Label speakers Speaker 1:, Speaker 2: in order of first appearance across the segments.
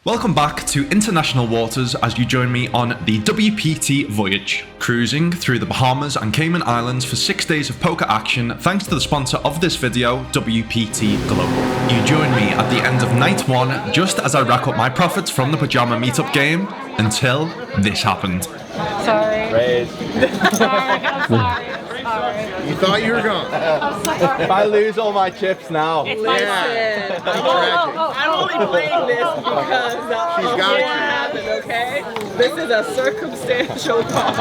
Speaker 1: Welcome back to international waters as you join me on the WPT Voyage, cruising through the Bahamas and Cayman Islands for 6 days of poker action thanks to the sponsor of this video, WPT Global. You join me at the end of night 1 just as I rack up my profits from the pajama meetup game until this happened.
Speaker 2: Sorry.
Speaker 3: Raise.
Speaker 2: I'm sorry.
Speaker 4: You thought you were gone.
Speaker 3: If I lose all my chips now.
Speaker 2: It's my
Speaker 4: Yeah.
Speaker 2: sin.
Speaker 5: I'm only playing this because
Speaker 4: She's got you.
Speaker 5: happened, okay? This is a circumstantial call.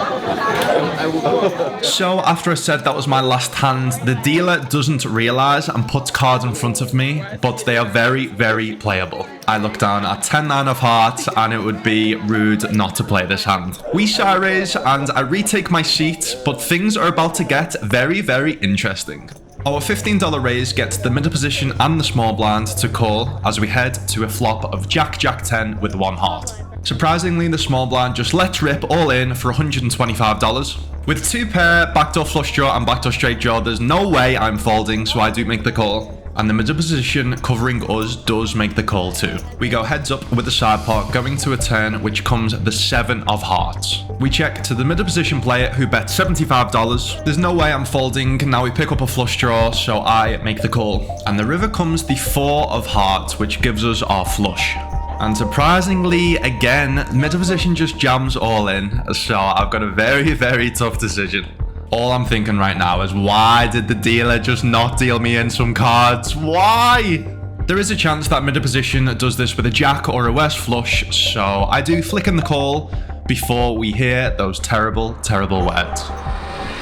Speaker 1: So after I said that was my last hand, the dealer doesn't realise and puts cards in front of me, but they are very, very playable. I look down at 10-9 of hearts and it would be rude not to play this hand. We shy raise and I retake my seat, but things are about to get very, very interesting. Our $15 raise gets the middle position and the small blind to call as we head to a flop of Jack, Jack 10 with 1 heart. Surprisingly, the small blind just lets rip all in for $125. With 2 pair, backdoor flush draw and backdoor straight draw, there's no way I'm folding, so I do make the call. And the middle position covering us does make the call too. We go heads up with the side pot, going to a turn which comes the 7 of hearts. We check to the middle position player who bets $75. There's no way I'm folding. Now we pick up a flush draw, so I make the call. And the river comes the 4 of hearts, which gives us our flush. And surprisingly, again, middle position just jams all in. So I've got a very, very tough decision. All I'm thinking right now is, why did the dealer just not deal me in some cards? Why? There is a chance that middle position does this with a jack or a worse flush, so I do flick in the call before we hear those terrible, terrible words.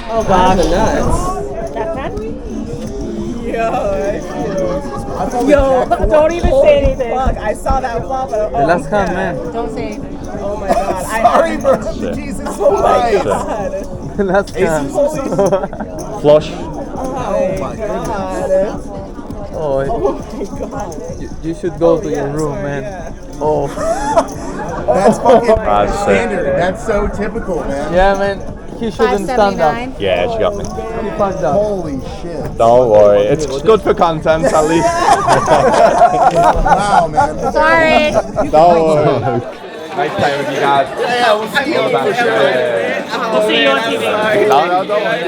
Speaker 5: Oh, God, the nuts. Yo, don't even say anything. Fuck, I saw that flop.
Speaker 3: The last card, man.
Speaker 2: Don't say anything.
Speaker 5: Oh, my God.
Speaker 4: Sorry, bro. Jesus Christ.
Speaker 3: The last card.
Speaker 1: Flush.
Speaker 5: Oh, my God.
Speaker 3: Oh,
Speaker 5: Oh, my God.
Speaker 3: you should go to your room, man. Oh.
Speaker 4: That's fucking
Speaker 1: That's it.
Speaker 4: standard. That's so typical, man.
Speaker 3: Yeah, man. He shouldn't stand up.
Speaker 2: $5.79.
Speaker 1: Yeah, she got me.
Speaker 3: He fucked up.
Speaker 4: Holy shit.
Speaker 1: Don't worry, it's good for content at least.
Speaker 4: Wow, man.
Speaker 2: Sorry.
Speaker 1: Don't worry. Nice time with you guys.
Speaker 4: Yeah, we'll see you.
Speaker 5: We'll see you on TV.
Speaker 1: No, don't worry.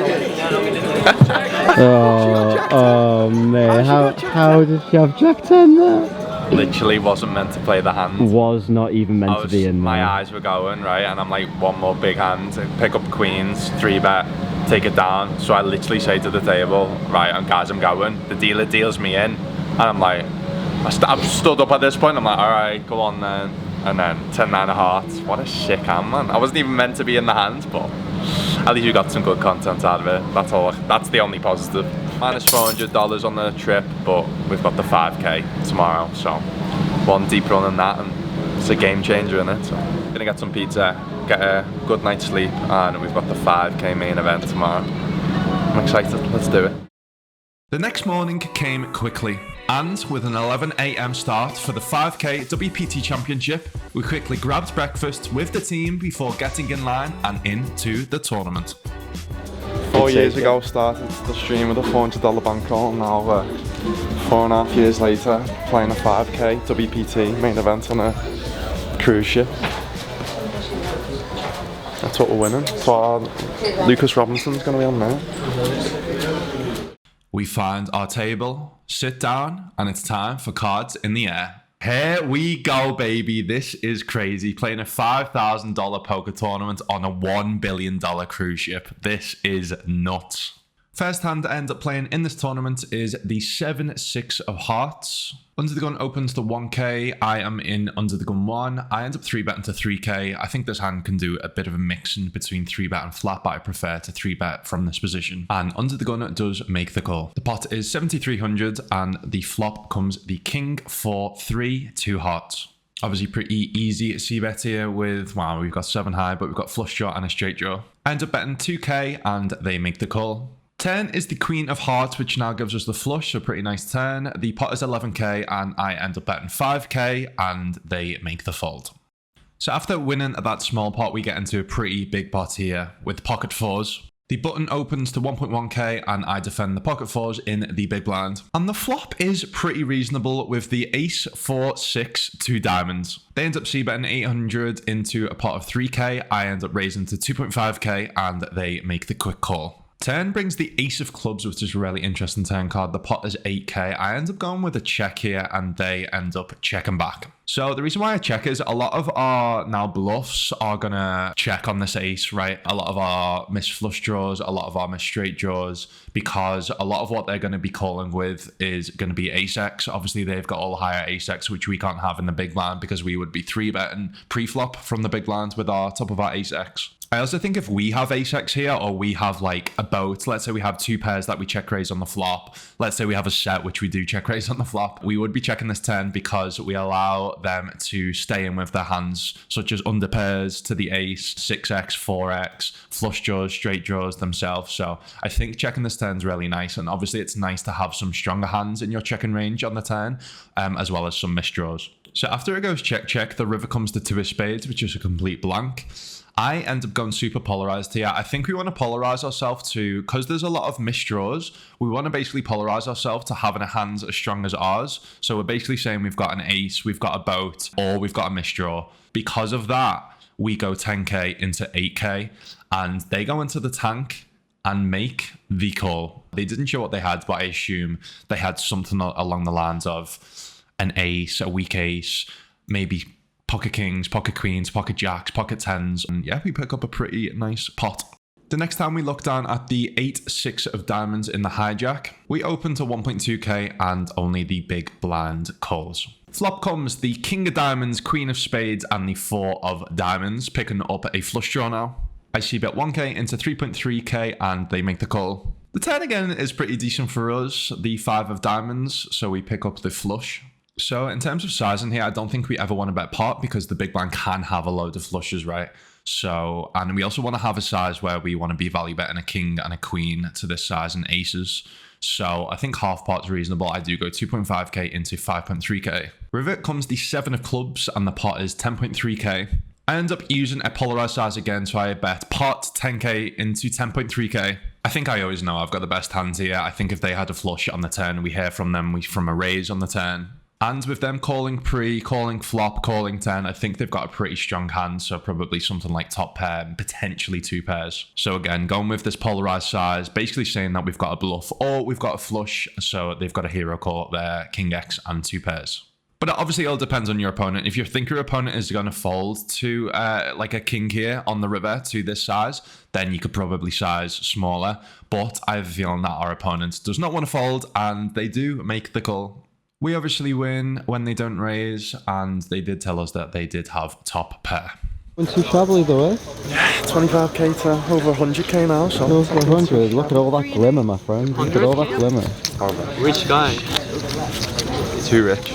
Speaker 6: Oh man, how did she have Jack 10 there?
Speaker 7: Literally wasn't meant to play the hand.
Speaker 6: Was not even meant to be in there.
Speaker 7: My eyes were going, right, and I'm like, one more big hand, pick up queens, 3-bet, take it down. So I literally say to the table, right, and guys, I'm going. The dealer deals me in, and I'm like, I've stood up at this point, I'm like, alright, go on then. And then 10-9 of hearts. What a sick hand, man. I wasn't even meant to be in the hand, but at least you got some good content out of it. That's all. That's the only positive. Minus $400 on the trip, but we've got the 5k tomorrow, so one deep run in that, and it's a game changer in it. So gonna get some pizza, get a good night's sleep, and we've got the 5k main event tomorrow. I'm excited. Let's do it.
Speaker 1: The next morning came quickly, and with an 11 AM start for the 5k WPT Championship, we quickly grabbed breakfast with the team before getting in line and into the tournament.
Speaker 7: 4 years ago, started the stream with a $400 bankroll. Now, 4.5 years later, playing a 5k WPT main event on a cruise ship. That's what we're winning. So Lucas Robinson's going to be on there.
Speaker 1: We find our table, sit down, and it's time for cards in the air. Here we go, baby. This is crazy. Playing a $5,000 poker tournament on a $1 billion cruise ship. This is nuts. First hand I end up playing in this tournament is the 7-6 of hearts. Under the gun opens to 1k. I am in under the gun 1. I end up 3-betting to 3k. I think this hand can do a bit of a mixing between 3-bet and flat, but I prefer to 3-bet from this position. And under the gun does make the call. The pot is 7,300 and the flop comes the king 4-3, 2 hearts. Obviously pretty easy c-bet here with, wow, we've got 7 high, but we've got flush draw and a straight draw. I end up betting 2k and they make the call. Turn is the queen of hearts, which now gives us the flush, so pretty nice turn. The pot is 11k and I end up betting 5k and they make the fold. So after winning that small pot, we get into a pretty big pot here with pocket fours. The button opens to 1.1k and I defend the pocket fours in the big blind. And the flop is pretty reasonable with the ace, 4, 6, 2 diamonds. They end up c-betting 800 into a pot of 3k. I end up raising to 2.5k and they make the quick call. Turn brings the ace of clubs, which is a really interesting turn card. The pot is 8k. I end up going with a check here and they end up checking back. So the reason why I check is a lot of our now bluffs are going to check on this ace, right? A lot of our missed flush draws, a lot of our missed straight draws, because a lot of what they're going to be calling with is going to be ace-x. Obviously, they've got all the higher ace-x, which we can't have in the big blind because we would be 3-betting pre-flop from the big blinds with our top of our ace-x. I also think if we have ace-x here, or we have like a boat, let's say we have 2 pairs that we check raise on the flop, let's say we have a set which we do check raise on the flop, we would be checking this turn because we allow them to stay in with their hands, such as under pairs to the ace, 6x, 4x, flush draws, straight draws themselves. So I think checking this turn is really nice, and obviously it's nice to have some stronger hands in your checking range on the turn, as well as some missed draws. So after it goes check, check, the river comes to 2 of spades, which is a complete blank. I end up going super polarized here. I think we want to polarize ourselves to, because there's a lot of missed draws, we want to basically polarize ourselves to having a hands as strong as ours. So we're basically saying we've got an ace, we've got a boat, or we've got a missed draw. Because of that, we go 10k into 8k, and they go into the tank and make the call. They didn't show what they had, but I assume they had something along the lines of an ace, a weak ace, maybe pocket kings, pocket queens, pocket jacks, pocket tens, and yeah, we pick up a pretty nice pot. The next time we look down at the 8, 6 of diamonds in the hijack, we open to 1.2k and only the big blind calls. Flop comes the king of diamonds, queen of spades, and the 4 of diamonds, picking up a flush draw now. I see bet 1k into 3.3k and they make the call. The turn again is pretty decent for us, the 5 of diamonds, so we pick up the flush. So in terms of sizing here, I don't think we ever want to bet pot because the big blind can have a load of flushes, right? So, and we also want to have a size where we want to be value betting a king and a queen to this size and aces. So I think half pot's reasonable. I do go 2.5k into 5.3k. River comes the 7 of clubs and the pot is 10.3k. I end up using a polarized size again, so I bet pot 10k into 10.3k. I think I always know I've got the best hands here. I think if they had a flush on the turn, we hear from them from a raise on the turn. And with them calling pre, calling flop, calling 10, I think they've got a pretty strong hand, so probably something like top pair and potentially 2 pairs. So again, going with this polarized size, basically saying that we've got a bluff or we've got a flush, so they've got a hero call up there, king X and 2 pairs. But it obviously all depends on your opponent. If you think your opponent is going to fold to like a king here on the river to this size, then you could probably size smaller. But I have a feeling that our opponent does not want to fold and they do make the call. We obviously win when they don't raise, and they did tell us that they did have top pair.
Speaker 6: Went too travel either way.
Speaker 8: 25k to over 100k now, so...
Speaker 6: Over 100, look at all that glimmer, my friend. Look at all that glimmer.
Speaker 8: Rich guy. Too rich.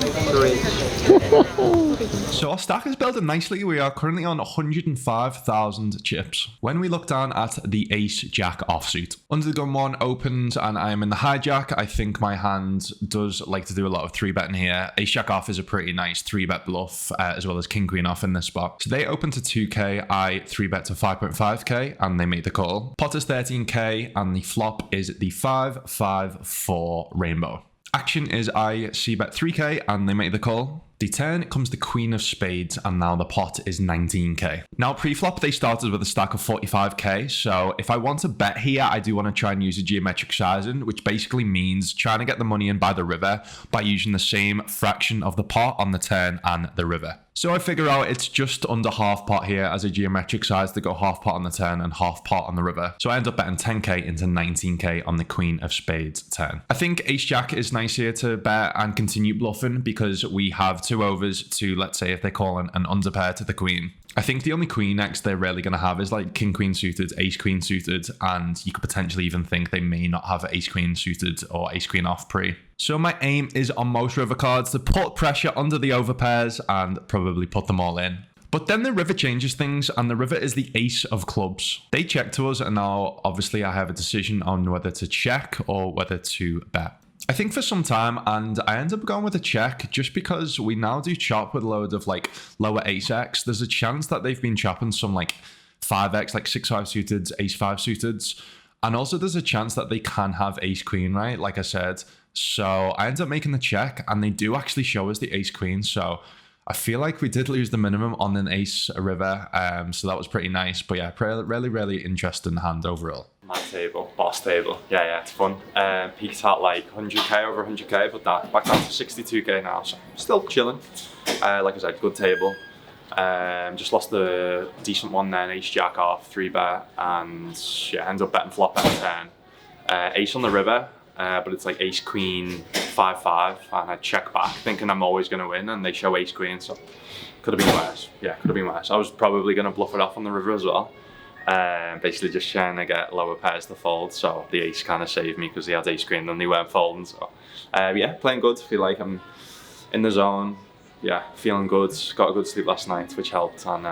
Speaker 1: So our stack is building nicely. We are currently on 105,000 chips. When we look down at the ace jack offsuit, under the gun 1 opens and I am in the hijack. I think my hand does like to do a lot of 3-betting here. Ace jack off is a pretty nice 3-bet bluff, as well as king queen off in this spot. So they open to 2k, I 3-bet to 5.5k and they make the call. Pot is 13k and the flop is the 5, 5, 4 rainbow. Action is I c-bet 3k and they make the call. The turn comes the queen of spades and now the pot is 19k. Now pre-flop they started with a stack of 45k, so if I want to bet here, I do want to try and use a geometric sizing, which basically means trying to get the money in by the river by using the same fraction of the pot on the turn and the river. So I figure out it's just under half pot here as a geometric size to go half pot on the turn and half pot on the river. So I end up betting 10k into 19k on the queen of spades turn. I think ace jack is nice here to bet and continue bluffing because we have 2 overs to, let's say, if they call an under pair to the queen. I think the only queen X they're really going to have is like king queen suited, ace queen suited, and you could potentially even think they may not have ace queen suited or ace queen off pre. So my aim is on most river cards to put pressure under the overpairs and probably put them all in. But then the river changes things, and the river is the ace of clubs. They check to us, and now obviously I have a decision on whether to check or whether to bet. I think for some time, and I end up going with a check just because we now do chop with a load of like lower ace X. There's a chance that they've been chopping some like 5x, like 6-5 suiteds, ace 5 suiteds. And also there's a chance that they can have ace queen, right? Like I said. So I ended up making the check and they do actually show us the ace queen. So I feel like we did lose the minimum on an ace river. So that was pretty nice. But yeah, really interesting hand overall.
Speaker 7: Mad table, boss table. Yeah, it's fun. Peaked at like 100k, over 100k, but that back down to 62k now. So still chilling. Like I said, good table. Just lost the decent one then, ace jack off, 3-bet, and yeah, ended up betting flop at 10. Ace on the river, but it's like ace queen 5-5, and I check back thinking I'm always going to win, and they show ace queen, so could have been worse. Yeah, could have been worse. I was probably going to bluff it off on the river as well. Basically just trying to get lower pairs to fold, so the ace kind of saved me because he had ace queen and they weren't folding. So yeah, playing good. Feel like I'm in the zone. Yeah, feeling good. Got a good sleep last night, which helped. And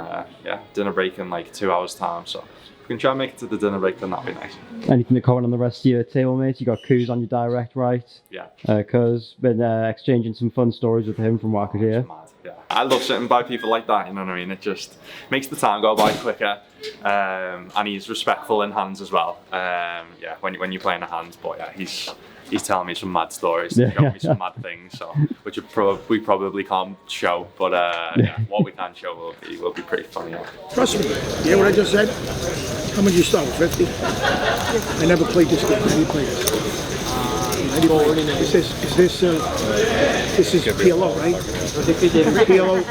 Speaker 7: yeah, dinner break in like 2 hours time. So if we can try and make it to the dinner break, then that'd be nice.
Speaker 6: Anything to comment on the rest of your table, mate? You got Coos on your direct, right?
Speaker 7: Yeah.
Speaker 6: Cause been exchanging some fun stories with him from what I could hear.
Speaker 7: Yeah, I love sitting by people like that, you know what I mean? It just makes the time go by quicker, and he's respectful in hands as well. Yeah, when you're playing a hand, but yeah, he's telling me some mad stories, he's showing me some mad things, so which we probably can't show, but yeah, what we can show will be pretty funny. Yeah.
Speaker 9: Trust me, you hear what I just said? How much you start with, 50? I never played this game. How do you play this? This is PLO, right? PLO.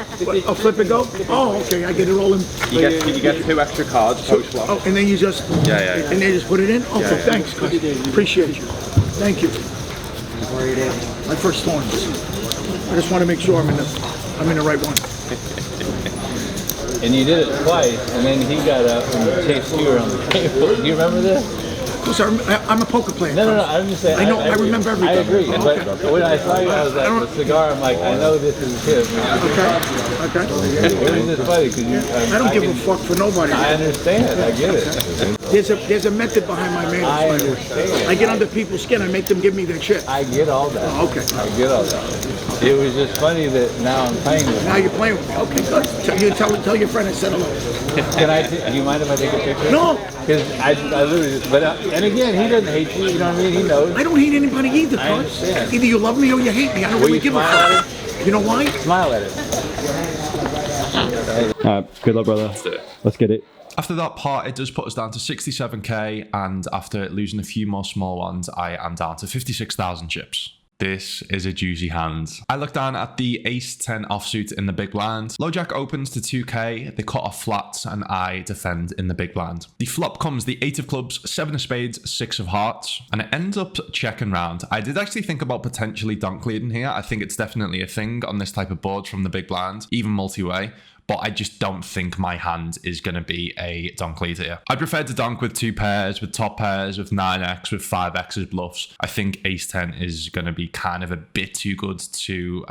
Speaker 9: Oh, flip and go? Oh, okay. I get it all in.
Speaker 8: You get 2 extra cards post flop.
Speaker 9: Oh, and then you just and then just put it in. Okay, thanks. Appreciate you. Thank you. My first thorns. I just want to make sure I'm in the right one.
Speaker 10: And you did it twice, and then he got up and chased you around the table. Do you remember this?
Speaker 9: Of course, I'm a poker player.
Speaker 10: No, I'm just saying.
Speaker 9: I remember everything.
Speaker 10: I agree, but when I saw you, I was like, the cigar, I'm like, I know this is him.
Speaker 9: Okay.
Speaker 10: It was just funny, because
Speaker 9: I don't give a fuck for nobody.
Speaker 10: I understand, I get it.
Speaker 9: There's a method behind my manners.
Speaker 10: I understand.
Speaker 9: I get under people's skin, I make them give me their shit.
Speaker 10: I get all that.
Speaker 9: Oh, okay.
Speaker 10: I get all that. It was just funny that now I'm playing with
Speaker 9: Now you're playing with me. Okay, good. Tell your friend I said hello.
Speaker 10: Do you mind if I take a picture?
Speaker 9: No.
Speaker 10: Because I literally just, and again, he doesn't hate you, you know what I mean? He knows.
Speaker 9: I don't hate anybody either,
Speaker 10: I
Speaker 9: cuz.
Speaker 10: understand.
Speaker 9: Either you love me or you hate me. I don't really give a fuck. You know why?
Speaker 10: Smile at it.
Speaker 6: Alright, good luck, brother. Let's get it.
Speaker 1: After that part, it does put us down to 67k, and after losing a few more small ones, I am down to 56,000 chips. This is a juicy hand. I look down at the ace-10 offsuit in the big blind. Low jack opens to 2k, they cut off flats, and I defend in the big blind. The flop comes the 8 of clubs, 7 of spades, 6 of hearts, and it ends up checking round. I did actually think about potentially donk leading here. I think it's definitely a thing on this type of board from the big blind, even multi-way. But I just don't think my hand is going to be a donk lead here. I prefer to donk with 2 pairs, with top pairs, with 9x, with 5x as bluffs. I think ace-10 is going to be kind of a bit too good to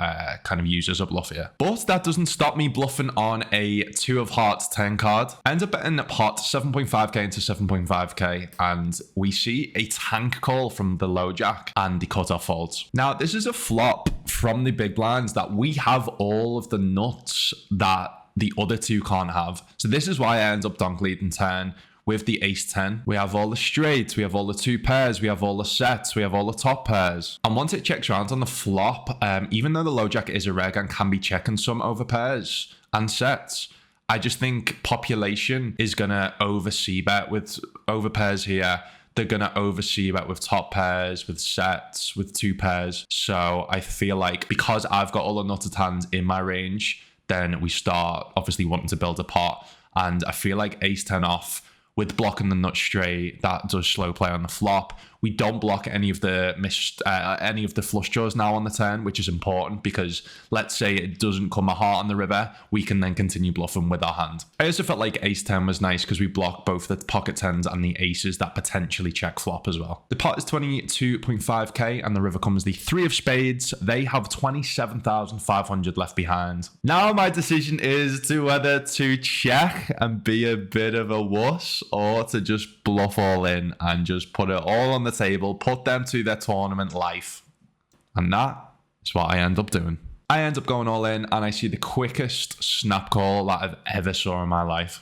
Speaker 1: kind of use as a bluff here. But that doesn't stop me bluffing on a 2 of hearts 10 card. I end up betting a pot 7.5k into 7.5k, and we see a tank call from the low jack and the cutoff folds. Now, this is a flop from the big blinds that we have all of the nuts that the other 2 can't have. So this is why I end up donk leading 10 with the ace-10. We have all the straights, we have all the 2 pairs, we have all the sets, we have all the top pairs. And once it checks around on the flop, even though the low jack is a reg and can be checking some over pairs and sets, I just think population is gonna over c-bet with over pairs here. They're gonna over c-bet with top pairs, with sets, with 2 pairs. So I feel like because I've got all the nutted hands in my range, then we start obviously wanting to build a pot. And I feel like ace-10 off with blocking the nut straight, that does slow play on the flop. We don't block any of the flush draws now on the turn, which is important because let's say it doesn't come a heart on the river, we can then continue bluffing with our hand. I also felt like ace-10 was nice because we block both the pocket 10s and the aces that potentially check flop as well. The pot is 22.5k and the river comes the 3 of spades. They have 27,500 left behind. Now my decision is to whether to check and be a bit of a wuss or to just bluff all in and just put it all on the table, put them to their tournament life. And that is what I end up doing. I end up going all in and I see the quickest snap call that I've ever saw in my life.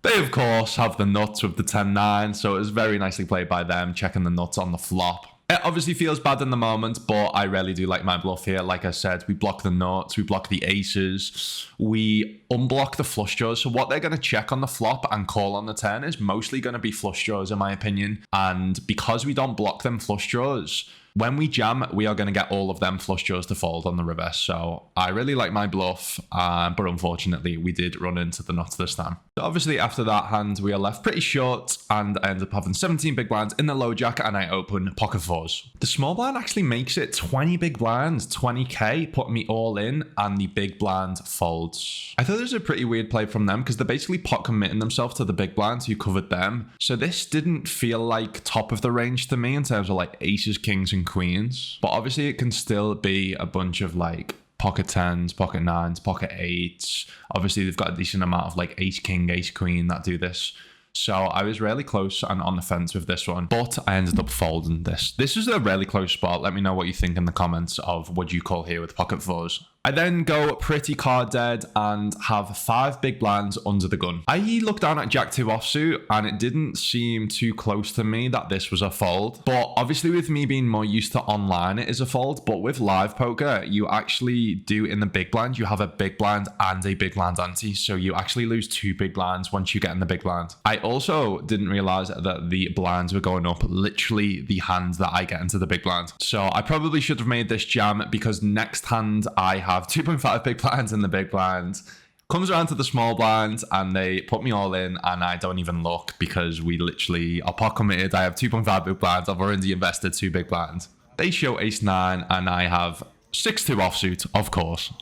Speaker 1: They, of course, have the nuts with the 10-9, so it was very nicely played by them, checking the nuts on the flop. It obviously feels bad in the moment, but I really do like my bluff here. Like I said, we block the nuts, we block the aces, we unblock the flush draws. So what they're going to check on the flop and call on the turn is mostly going to be flush draws, in my opinion. And because we don't block them flush draws, when we jam, we are going to get all of them flush draws to fold on the river. So I really like my bluff, but unfortunately, we did run into the nuts this time. So obviously, after that hand, we are left pretty short, and I end up having 17 big blinds in the low jack, and I open pocket fours. The small blind actually makes it 20 big blinds, 20k, putting me all in, and the big blind folds. I thought it was a pretty weird play from them, because they're basically pot committing themselves to the big blinds who covered them. So this didn't feel like top of the range to me in terms of like aces, kings, and queens, but obviously it can still be a bunch of like pocket 10s, pocket 9s, pocket 8s. Obviously they've got a decent amount of like ace king, ace queen that do this. So I was really close and on the fence with this one, but I ended up folding this. This is a really close spot. Let me know what you think in the comments of what you call here with pocket fours. I then go pretty card dead and have 5 big blinds under the gun. I looked down at Jack 2 offsuit and it didn't seem too close to me that this was a fold. But obviously with me being more used to online, it is a fold. But with live poker, you actually do in the big blind, you have a big blind and a big blind ante. So you actually lose 2 big blinds once you get in the big blind. I also didn't realize that the blinds were going up literally the hand that I get into the big blind. So I probably should have made this jam because next hand I have 2.5 big blinds in the big blind. Comes around to the small blinds and they put me all in and I don't even look because we literally are pot committed. I have 2.5 big blinds. I've already invested 2 big blinds. They show ace 9 and I have 6-2 offsuit, of course.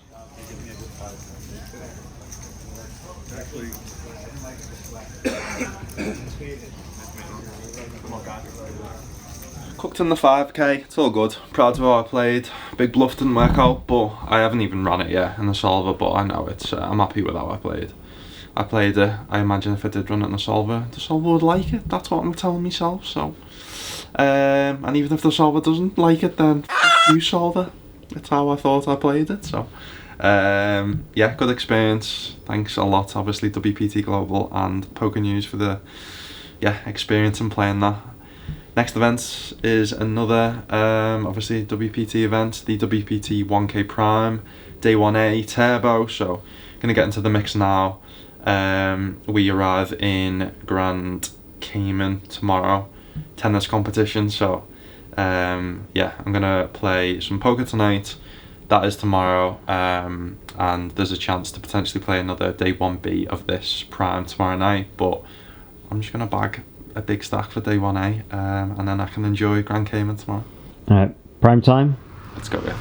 Speaker 1: Cooked in the 5k, it's all good. Proud of how I played. Big bluff didn't work out, but I haven't even ran it yet in the solver, but I know it's, I'm happy with how I played. I played it, I imagine if I did run it in the solver would like it, that's what I'm telling myself, so. And even if the solver doesn't like it, then you solver. That's how I thought I played it, so. Yeah, good experience. Thanks a lot, obviously, WPT Global and Poker News for the, experience in playing that. Next event is another, obviously, WPT event, the WPT 1K Prime, Day 1A Turbo. So, going to get into the mix now. We arrive in Grand Cayman tomorrow, tennis competition. So, I'm going to play some poker tonight. That is tomorrow. And there's a chance to potentially play another Day 1B of this Prime tomorrow night. But I'm just going to bag a big stack for Day 1A, and then I can enjoy Grand Cayman tomorrow.
Speaker 6: Alright, prime time.
Speaker 1: Let's go, yeah.